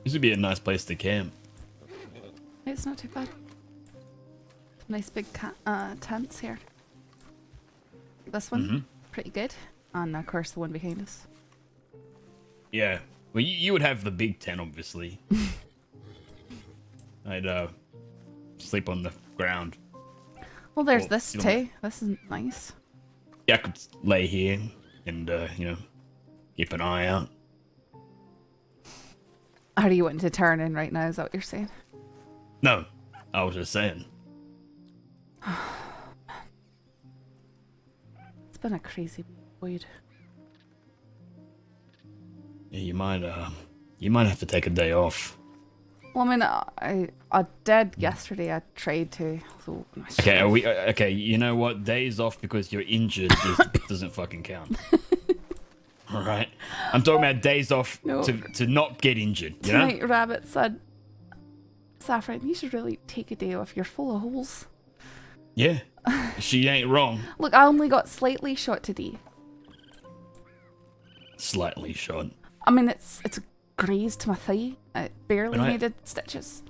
This would be a nice place to camp. It's not too bad. Nice big tents here. This one, pretty good. And of course the one behind us. Yeah. Well, you would have the big tent, obviously. I'd sleep on the ground. Well, there's this too. This is nice. Yeah, I could lay here and, you know, keep an eye out. Are you wanting to turn in right now? Is that what you're saying? No, I was just saying. It's been a crazy week. Yeah, you might have to take a day off. Well, I mean, I did yesterday. I tried to. So okay, okay? You know what? Days off because you're injured doesn't fucking count. All right, I'm talking about days off to not get injured. You know? Tonight, Rabbit said, "Saffron, you should really take a day off. You're full of holes." Yeah, she ain't wrong. Look, I only got slightly shot today. Slightly shot. I mean, it's grazed to my thigh. It barely needed stitches.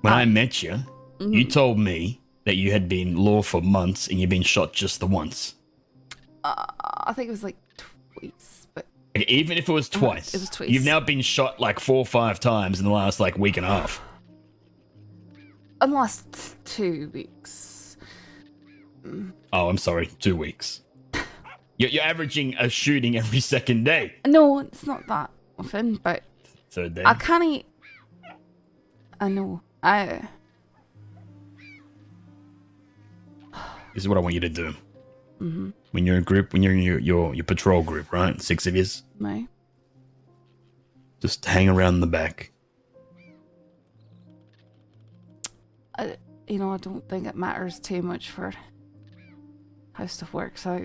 When I met you, you told me that you had been law for months and you'd been shot just the once. I think it was like twice, but even if it was twice, it was twice. You've now been shot like 4 or 5 times in the last like week and a half. In the last 2 weeks. Oh, I'm sorry, 2 weeks. You're averaging a shooting every second day. No, it's not that often, but Third day. I can't. I know. This is what I want you to do. When you're in a group, when you're in your patrol group, right? 6 of yous. No. Just hang around the back. You know, I don't think it matters too much for how stuff works out.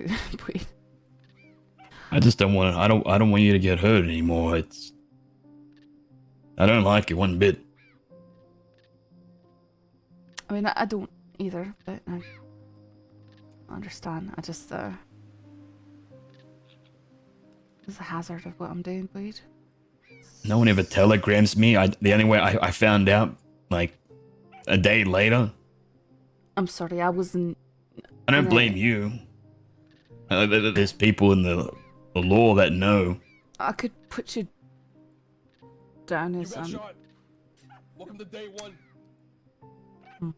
I just don't want to. I don't want you to get hurt anymore. I don't like it one bit. I mean, I don't either, but I understand. I just there's a hazard of what I'm doing, Boyd. No one ever telegrams me. The only way I found out, like, a day later. I'm sorry, I wasn't. I don't blame you. There's people in the law that know. I could put you down as shot. Welcome to day 1.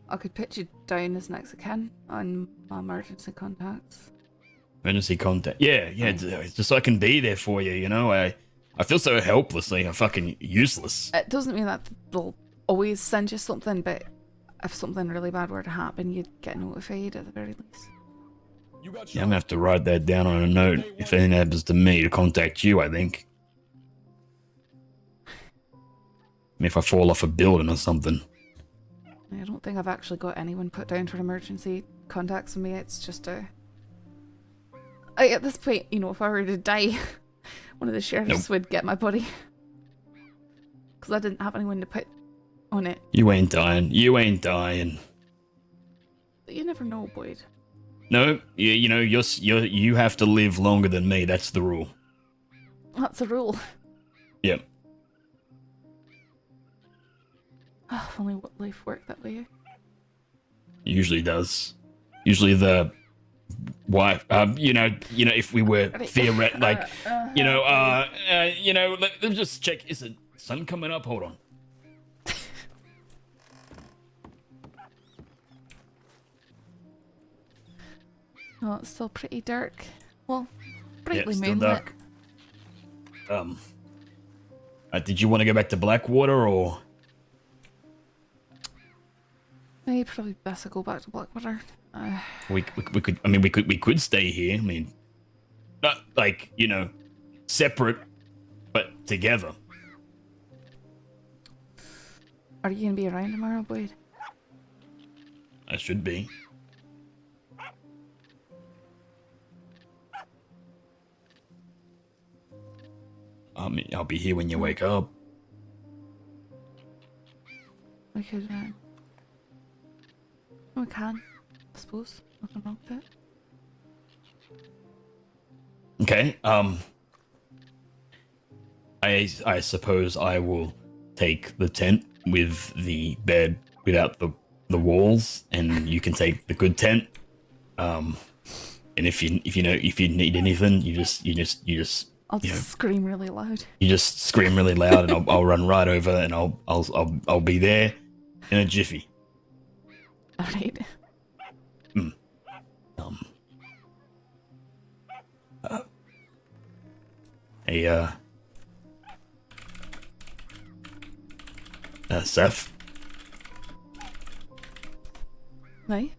I could put you down as next of kin on my emergency contacts. Emergency contact. Yeah, just so I can be there for you, you know? I feel so helplessly. I'm fucking useless. It doesn't mean that they'll always send you something, but if something really bad were to happen, you'd get notified at the very least. You got shot. Yeah, I'm gonna have to write that down on a note if anything happens to me to contact you, I think. If I fall off a building or something. I don't think I've actually got anyone put down for emergency contacts with me. It's just at this point, you know, if I were to die, one of the sheriffs would get my body. Because I didn't have anyone to put on it. You ain't dying. You ain't dying. But you never know, Boyd. No, you know, you have to live longer than me. That's the rule. That's a rule. Yep. If only what life worked that way. Usually does. Usually the wife, you know, if we were theoretic, like, you know, let's just check. Is the sun coming up? Hold on. Oh, it's still pretty dark. Well, brightly still moonlit. dark. Did you want to go back to Blackwater or? Maybe probably best to go back to Blackwater. We could. I mean, we could stay here. I mean, not like, you know, separate, but together. Are you gonna be around tomorrow, Boyd? I should be. I mean, I'll be here when you wake up. We could, we can, I suppose. Nothing wrong with it. Okay. I suppose I will take the tent with the bed without the walls, and you can take the good tent. And if you need anything, you just I'll just scream really loud. you just scream really loud, and I'll run right over, and I'll be there in a jiffy. All right. Hey, Saff. Right.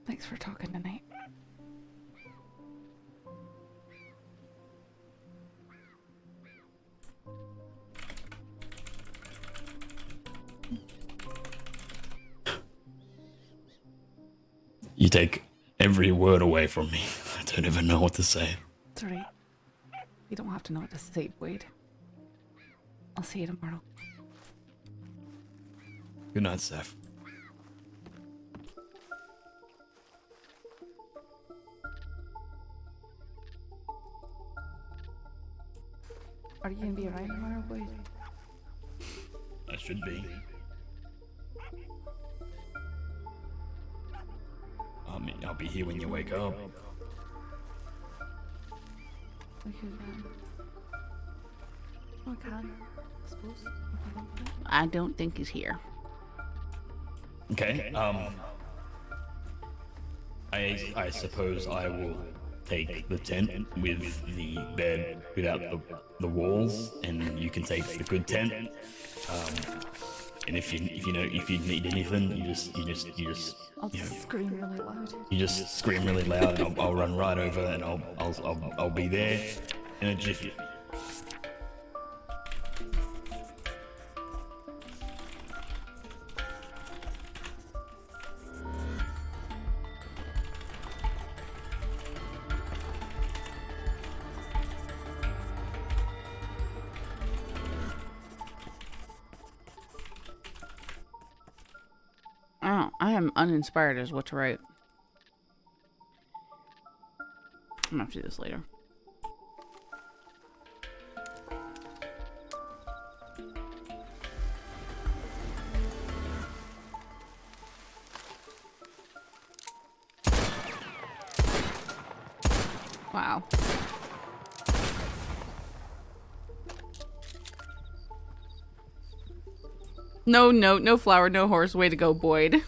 Thanks for talking tonight. You take every word away from me. I don't even know what to say. It's alright. You don't have to know what to say, Boyd. I'll see you tomorrow. Good night, Saff. Are you gonna be around tomorrow, Boyd? I should be. I'll be here when you wake up. We could, I suppose. I don't think he's here. Okay. I suppose I will take the tent with the bed without the walls, and you can take the good tent. And if you need anything, you just I'll just scream really loud. You just scream really loud, and I'll run right over, and I'll be there in a jiffy. I am uninspired as what to write. I'm gonna have to do this later. Wow. No note, no flower, no horse. Way to go, Boyd.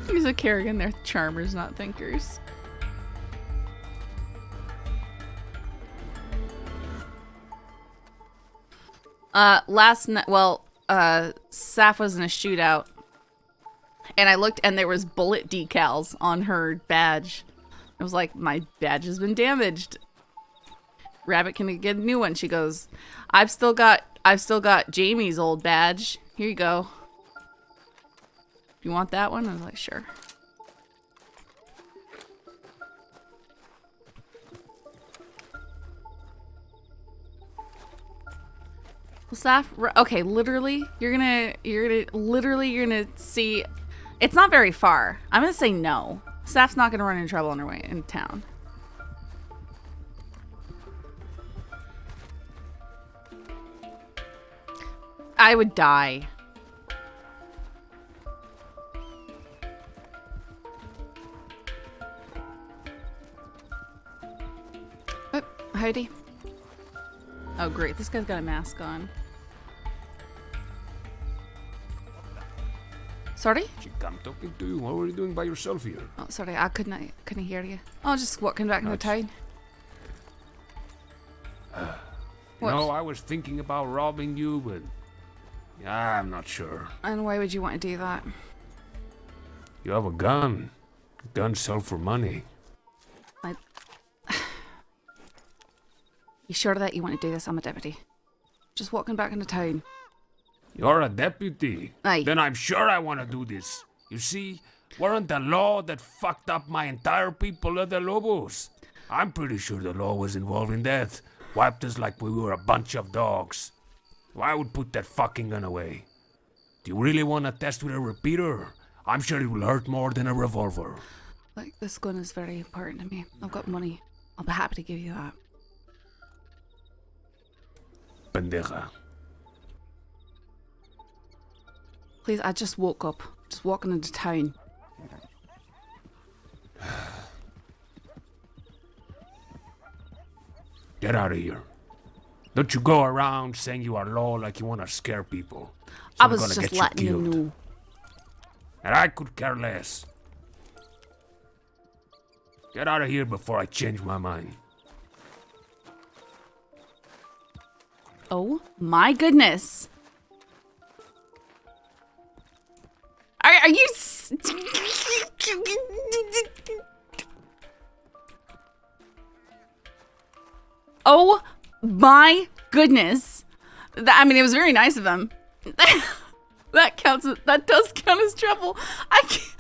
He's a Kerrigan. They're charmers, not thinkers. Last night, Saff was in a shootout, and I looked, and there was bullet decals on her badge. I was like, my badge has been damaged. Rabbit, can we get a new one? She goes, I've still got Jamie's old badge. Here you go. You want that one? I was like, sure. Well, Saff, okay, literally, you're gonna see. It's not very far. I'm gonna say no. Saff's not gonna run into trouble on her way in town. I would die. Oh, howdy. Oh, great. This guy's got a mask on. Sorry? Chica, I'm talking to you. What were you doing by yourself here? Oh, sorry, I couldn't hear you. Oh, just walking back into town. No, I was thinking about robbing you, but yeah, I'm not sure. And why would you want to do that? You have a gun. Guns sell for money. You sure that you want to do this? I'm a deputy. Just walking back into town. You're a deputy. Aye. Then I'm sure I want to do this. You see, weren't the law that fucked up my entire people of the Lobos. I'm pretty sure the law was involved in that. Wiped us like we were a bunch of dogs. I would put that fucking gun away. Do you really want to test with a repeater? I'm sure it will hurt more than a revolver. Like, this gun is very important to me. I've got money. I'll be happy to give you that. Pendeja. Please, I just woke up. Just walking into town. Get out of here. Don't you go around saying you are law like you want to scare people. I Someone's was gonna just get letting you killed. know. And I could care less. Get out of here before I change my mind. Oh my goodness. Are you... Oh my goodness. I mean, it was very nice of him. That counts. That does count as trouble. I can't.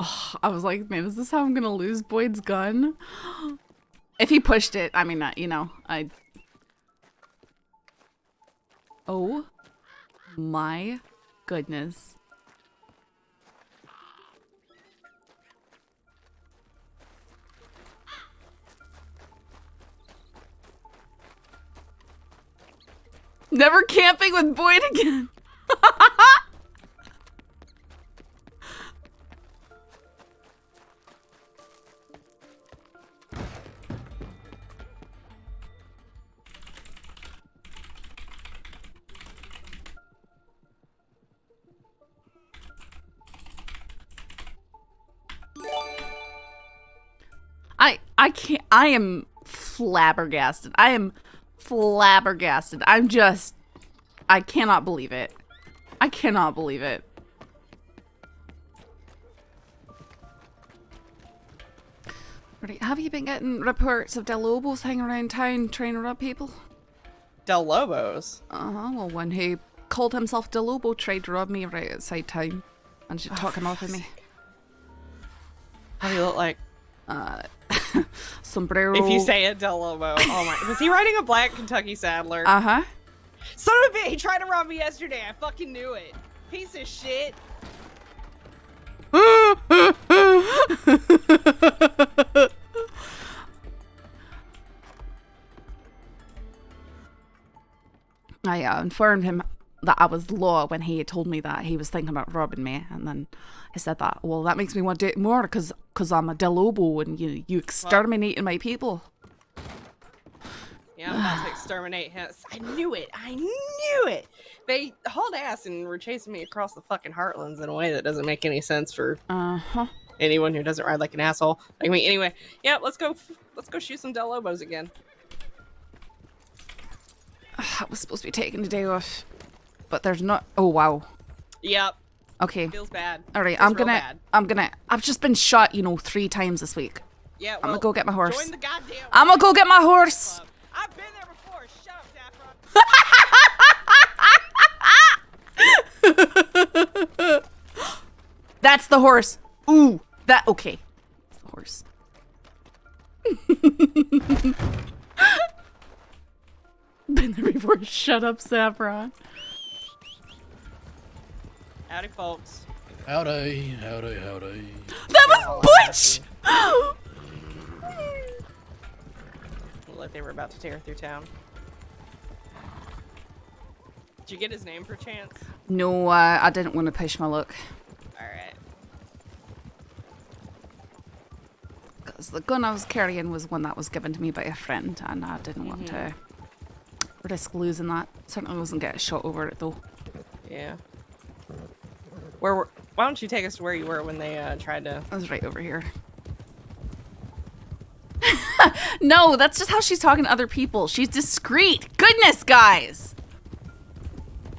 Oh, I was like, man, is this how I'm gonna lose Boyd's gun? If he pushed it, I mean, you know, Oh my goodness. Never camping with Boyd again. I can't. I am flabbergasted. I am flabbergasted. I'm just. I cannot believe it. I cannot believe it. Right, have you been getting reports of Del Lobos hanging around town trying to rob people? Del Lobos? Uh-huh, well, one who called himself Del Lobo tried to rob me right outside town. And she took him off of me. How do you look like? Sombrero. If you say it, Del Lobo. Oh my. Was he riding a black Kentucky Saddler? Uh-huh. Son of a bitch, he tried to rob me yesterday. I fucking knew it. Piece of shit. I informed him that I was law when he had told me that he was thinking about robbing me, and then I said that, well, that makes me want to do it more because I'm a Del Lobo and you exterminating my people. Yeah, I'm about to exterminate him. I knew it. I knew it. They hauled ass and were chasing me across the fucking heartlands in a way that doesn't make any sense for anyone who doesn't ride like an asshole like me. Anyway, yeah, let's go shoot some Del Lobos again. I was supposed to be taking the day off, but there's not. Oh wow. Yep. Okay. Feels bad. All right. Feels I'm gonna. I've just been shot, 3 times this week. Yeah. Well, I'm gonna go get my horse. Join the goddamn. I'm gonna go get my horse. Club. I've been there before. Shut up, Saffron. That's the horse. Ooh. That okay. That's the horse. Been there before. Shut up, Saffron. Howdy, folks. Howdy, howdy, howdy. That was Butch. Looked like they were about to tear through town. Did you get his name, perchance? No, I didn't want to push my luck. Alright. Because the gun I was carrying was one that was given to me by a friend, and I didn't want to risk losing that. Certainly wasn't getting shot over it, though. Yeah. Why don't you take us to where you were when they tried to... I was right over here. No, that's just how she's talking to other people. She's discreet. Goodness, guys!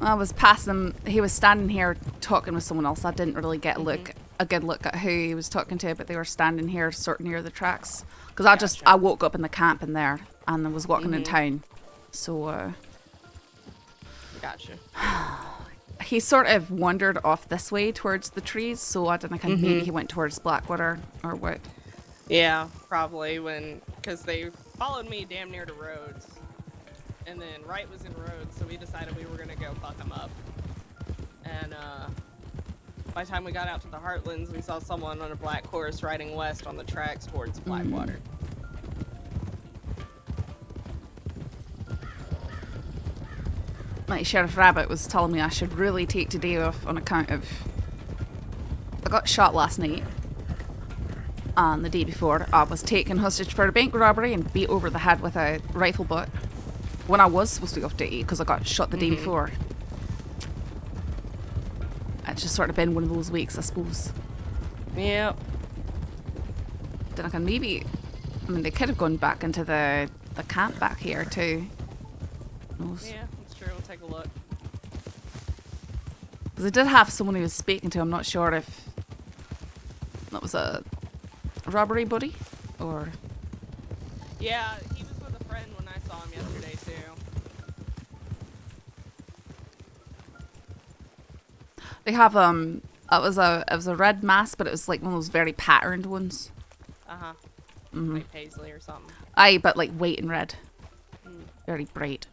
I was passing him. He was standing here talking with someone else. I didn't really get a good look at who he was talking to, but they were standing here sort of near the tracks. Because I woke up in the camp in there and I was walking in town. So, Gotcha. he sort of wandered off this way towards the trees, so I don't know, maybe he went towards Blackwater or what. Yeah, probably because they followed me damn near to Rhodes. And then Wright was in Rhodes, so we decided we were gonna go fuck him up. And by the time we got out to the Heartlands, we saw someone on a black horse riding west on the tracks towards Blackwater. Like Sheriff Rabbit was telling me I should really take today off on account of I got shot last night, and the day before I was taken hostage for a bank robbery and beat over the head with a rifle butt when I was supposed to be off duty because I got shot the day before. It's just sort of been one of those weeks, I suppose. Yep. Then I can maybe, I mean, they could have gone back into the camp back here too. Yeah, that's true. We'll take a look. Because I did have someone he was speaking to. I'm not sure if that was a robbery buddy or. Yeah, he was with a friend when I saw him yesterday too. They have it was a red mask, but it was like one of those very patterned ones. Like Paisley or something. Aye, but like white and red. Very bright.